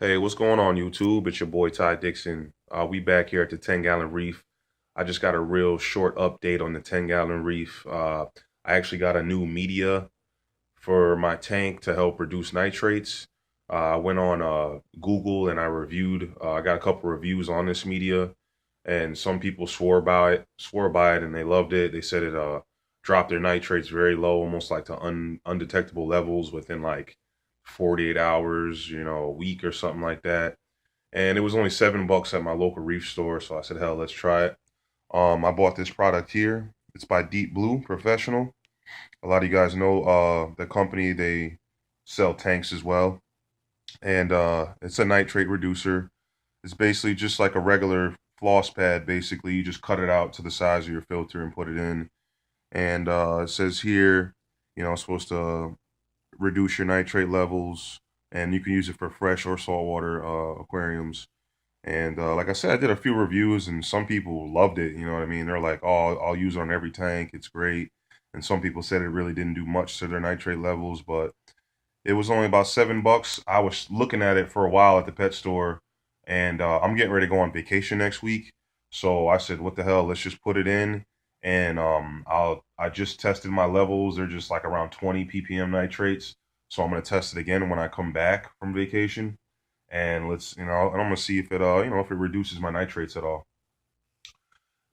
Hey, what's going on, YouTube? It's your boy Ty Dixon. We back here at the 10-gallon reef. I just got a real short update on the 10-gallon reef. I actually got a new media for my tank to help reduce nitrates. I went on Google and I reviewed. I got a couple reviews on this media, and some people swore by it, and they loved it. They said it dropped their nitrates very low, almost like to undetectable levels within like 48 hours, a week or something like that. And it was only $7 at my local reef store, so I said, hell, let's try it. I bought this product here. It's by Deep Blue Professional. A lot of you guys know the company. They sell tanks as well, and it's a nitrate reducer. It's basically just like a regular floss pad. Basically, you just cut it out to the size of your filter and put it in. And it says here, it's supposed to reduce your nitrate levels, and you can use it for fresh or saltwater aquariums. And like I said, I did a few reviews, and some people loved it. You know what I mean? They're like, "Oh, I'll use it on every tank. It's great." And some people said it really didn't do much to their nitrate levels, but it was only about $7. I was looking at it for a while at the pet store, and I'm getting ready to go on vacation next week. So I said, "What the hell? Let's just put it in." And I just tested my levels. They're just like around 20 ppm nitrates. So I'm gonna test it again when I come back from vacation, and and I'm gonna see if it if it reduces my nitrates at all.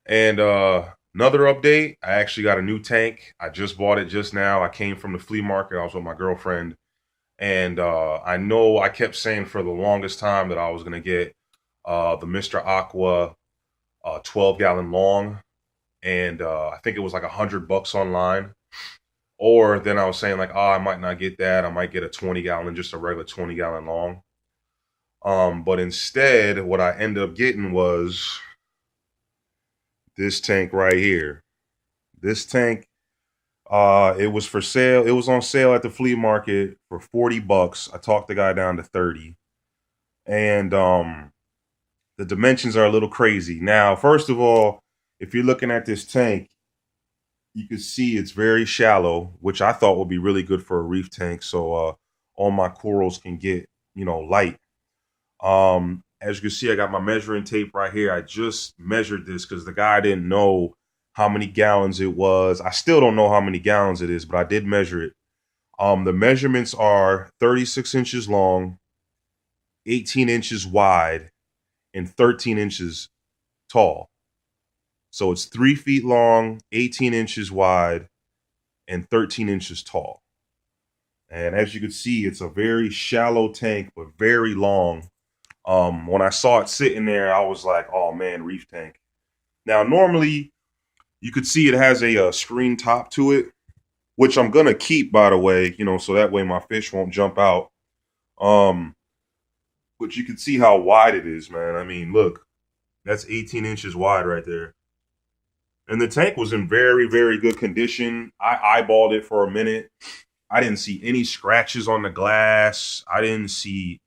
And another update, I actually got a new tank. I just bought it just now. I came from the flea market. I was with my girlfriend, and I know I kept saying for the longest time that I was gonna get the Mr. Aqua 12-gallon long, and I think it was like $100 online. Or then I was saying like, oh, I might not get that. I might get a 20-gallon, just a regular 20-gallon long. But instead, what I ended up getting was this tank right here. This tank, it was for sale. It was on sale at the flea market for $40. I talked the guy down to 30, and the dimensions are a little crazy. Now, first of all, if you're looking at this tank, you can see it's very shallow, which I thought would be really good for a reef tank, so all my corals can get light. As you can see, I got my measuring tape right here. I just measured this because the guy didn't know how many gallons it was. I still don't know how many gallons it is, but I did measure it. The measurements are 36 inches long, 18 inches wide, and 13 inches tall. So it's 3 feet long, 18 inches wide, and 13 inches tall. And as you can see, it's a very shallow tank, but very long. When I saw it sitting there, I was like, "Oh man, reef tank." Now, normally you could see it has a screen top to it, which I'm gonna keep, by the way, so that way my fish won't jump out. Um, but you can see how wide it is, man. I mean, look, that's 18 inches wide right there. And the tank was in very, very good condition. I eyeballed it for a minute. I didn't see any scratches on the glass. I didn't see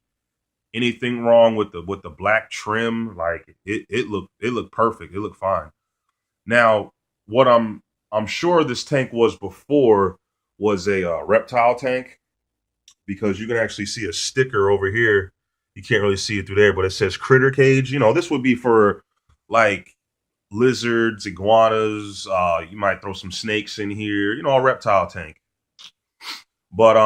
anything wrong with the black trim. Like it looked perfect. It looked fine. Now, what I'm sure this tank was before was a reptile tank, because you can actually see a sticker over here. You can't really see it through there, but it says critter cage. This would be for like lizards, iguanas. You might throw some snakes in here. A reptile tank. But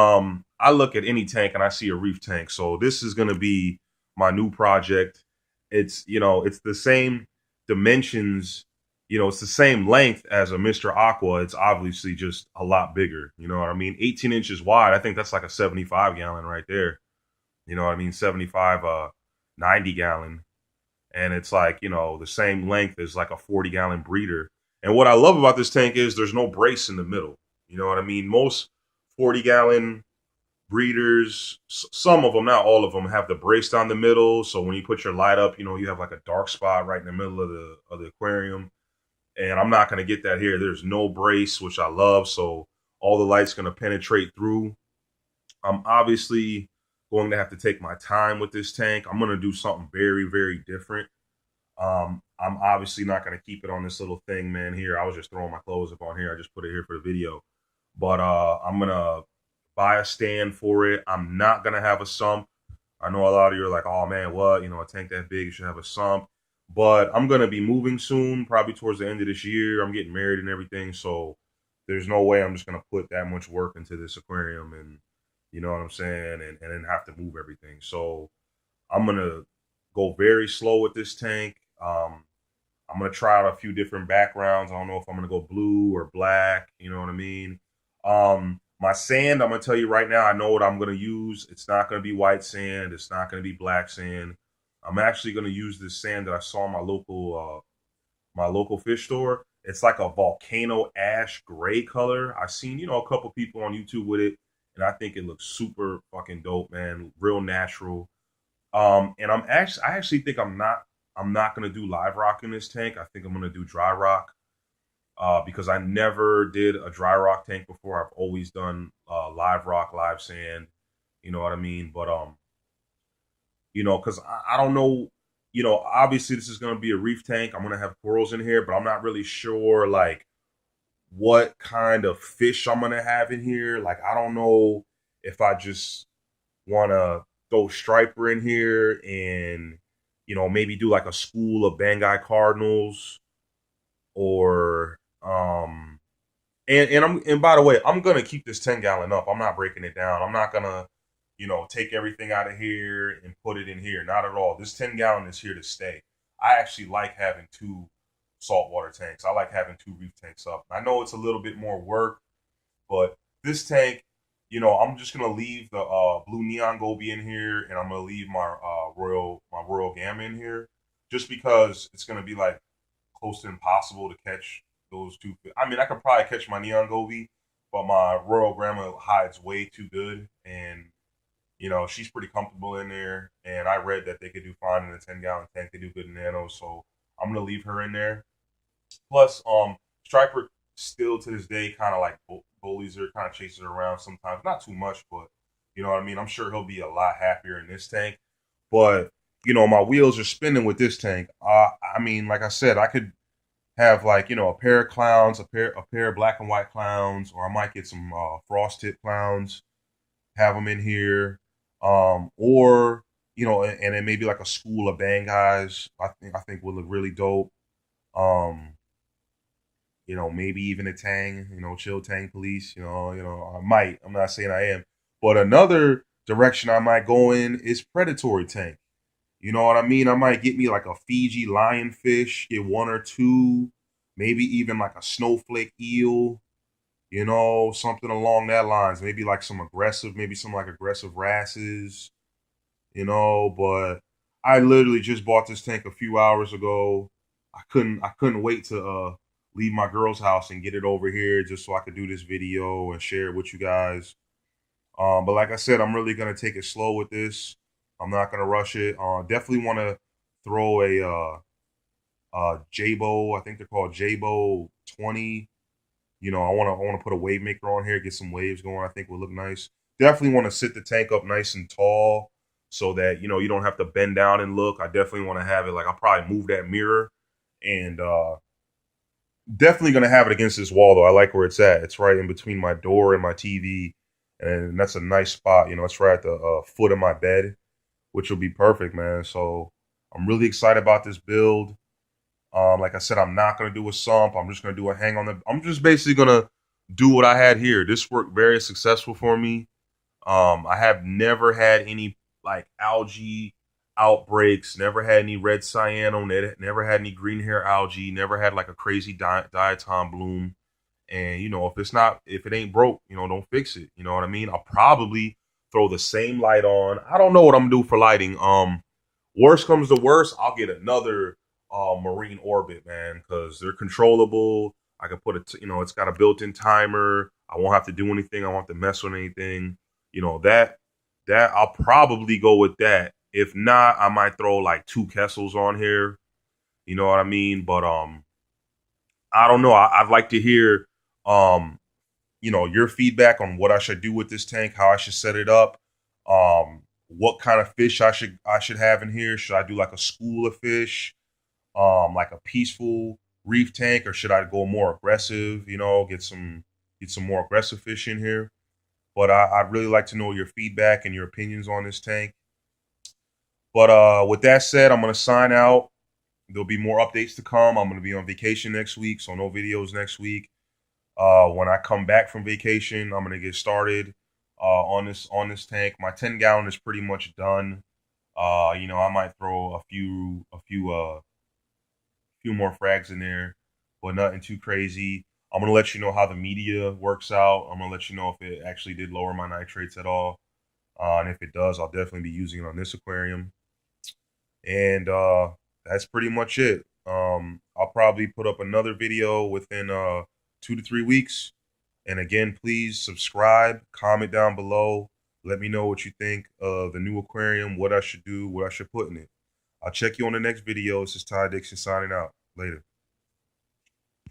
I look at any tank and I see a reef tank. So this is gonna be my new project. It's the same dimensions. It's the same length as a Mr. Aqua. It's obviously just a lot bigger. You know what I mean? 18 inches wide. I think that's like a 75 gallon right there. You know what I mean? 75, 90 gallon. And it's like, the same length as like a 40-gallon breeder. And what I love about this tank is there's no brace in the middle. You know what I mean? Most 40-gallon breeders, some of them, not all of them, have the brace down the middle. So when you put your light up, you have like a dark spot right in the middle of the aquarium. And I'm not going to get that here. There's no brace, which I love. So all the light's going to penetrate through. I'm obviously going to have to take my time with this tank. I'm going to do something very, very different. I'm obviously not going to keep it on this little thing, man. Here, I was just throwing my clothes up on here. I just put it here for the video. But I'm going to buy a stand for it. I'm not going to have a sump. I know a lot of you are like, oh man, what? A tank that big, you should have a sump. But I'm gonna be moving soon, probably towards the end of this year. I'm getting married and everything, so there's no way I'm just gonna put that much work into this aquarium, and you know what I'm saying, and then have to move everything. So I'm gonna go very slow with this tank. I'm gonna try out a few different backgrounds. I don't know if I'm gonna go blue or black. You know what I mean? My sand, I'm gonna tell you right now. I know what I'm gonna use. It's not gonna be white sand. It's not gonna be black sand. I'm actually gonna use this sand that I saw in my local fish store. It's like a volcano ash gray color. I've seen a couple people on YouTube with it, and I think it looks super fucking dope, man. Real natural. And I actually think I'm not gonna do live rock in this tank. I think I'm gonna do dry rock. Because I never did a dry rock tank before. I've always done live rock, live sand. You know what I mean? But because I don't know. Obviously this is gonna be a reef tank. I'm gonna have corals in here, but I'm not really sure like what kind of fish I'm gonna have in here. Like I don't know if I just want to throw striper in here and maybe do like a school of Banggai Cardinals or and by the way, I'm gonna keep this 10 gallon up. I'm not breaking it down. I'm not gonna take everything out of here and put it in here. Not at all. This 10 gallon is here to stay. I actually like having two saltwater tanks. I like having two reef tanks up. I know it's a little bit more work, but this tank, I'm just gonna leave the blue neon goby in here, and I'm gonna leave my royal gamma in here, just because it's gonna be like close to impossible to catch those two. I mean, I could probably catch my neon goby, but my royal grandma hides way too good, and she's pretty comfortable in there. And I read that they could do fine in a 10 gallon tank. They do good in nanos, so I'm gonna leave her in there. Plus, Striper still to this day kind of like bullies her, kind of chases her around sometimes. Not too much, but you know what I mean. I'm sure he'll be a lot happier in this tank. But my wheels are spinning with this tank. I mean, like I said, I could have like a pair of clowns, a pair of black and white clowns, or I might get some frost tip clowns, have them in here, or and then maybe like a school of bang guys. I think would look really dope. Um, maybe even a Tang, chill Tang police, I might. I'm not saying I am. But another direction I might go in is predatory tank. You know what I mean? I might get me like a Fiji lionfish, get one or two, maybe even like a snowflake eel, something along that lines. Maybe like maybe some like aggressive wrasses, but I literally just bought this tank a few hours ago. I couldn't wait to leave my girl's house and get it over here just so I could do this video and share it with you guys. But like I said, I'm really gonna take it slow with this. I'm not gonna rush it. Definitely want to throw a Jabo. I think they're called Jabo 20. I want to put a wave maker on here, get some waves going. I think will look nice. Definitely want to sit the tank up nice and tall so that you don't have to bend down and look. I definitely want to have it like I'll probably move that mirror and definitely gonna have it against this wall though. I like where it's at. It's right in between my door and my TV, and that's a nice spot. It's right at the foot of my bed, which will be perfect, man. So I'm really excited about this build. Like I said, I'm not gonna do a sump. I'm just gonna do a hang on the. I'm just basically gonna do what I had here. This worked very successful for me. I have never had any like algae outbreaks. Never had any red cyano. Never had any green hair algae. Never had like a crazy diatom bloom. And if it ain't broke, don't fix it. You know what I mean? I'll probably throw the same light on. I don't know what I'm gonna do for lighting. Worst comes to worst, I'll get another marine orbit, man, because they're controllable. I can put it's got a built-in timer. I won't have to do anything. I won't have to mess with anything. That I'll probably go with that. If not, I might throw like two Kessels on here. You know what I mean? But I don't know. I'd like to hear um your feedback on what I should do with this tank, how I should set it up, what kind of fish I should have in here. Should I do like a school of fish, like a peaceful reef tank, or should I go more aggressive? Get some more aggressive fish in here. But I'd really like to know your feedback and your opinions on this tank. But with that said, I'm gonna sign out. There'll be more updates to come. I'm gonna be on vacation next week, so no videos next week. When I come back from vacation, I'm gonna get started on this tank. My 10 gallon is pretty much done. I might throw a few more frags in there, but nothing too crazy. I'm gonna let you know how the media works out. I'm gonna let you know if it actually did lower my nitrates at all, and if it does, I'll definitely be using it on this aquarium. And that's pretty much it. I'll probably put up another video within 2 to 3 weeks. And again, please subscribe, comment down below. Let me know what you think of the new aquarium, what I should do, what I should put in it. I'll check you on the next video. This is Ty Dixon signing out. Later.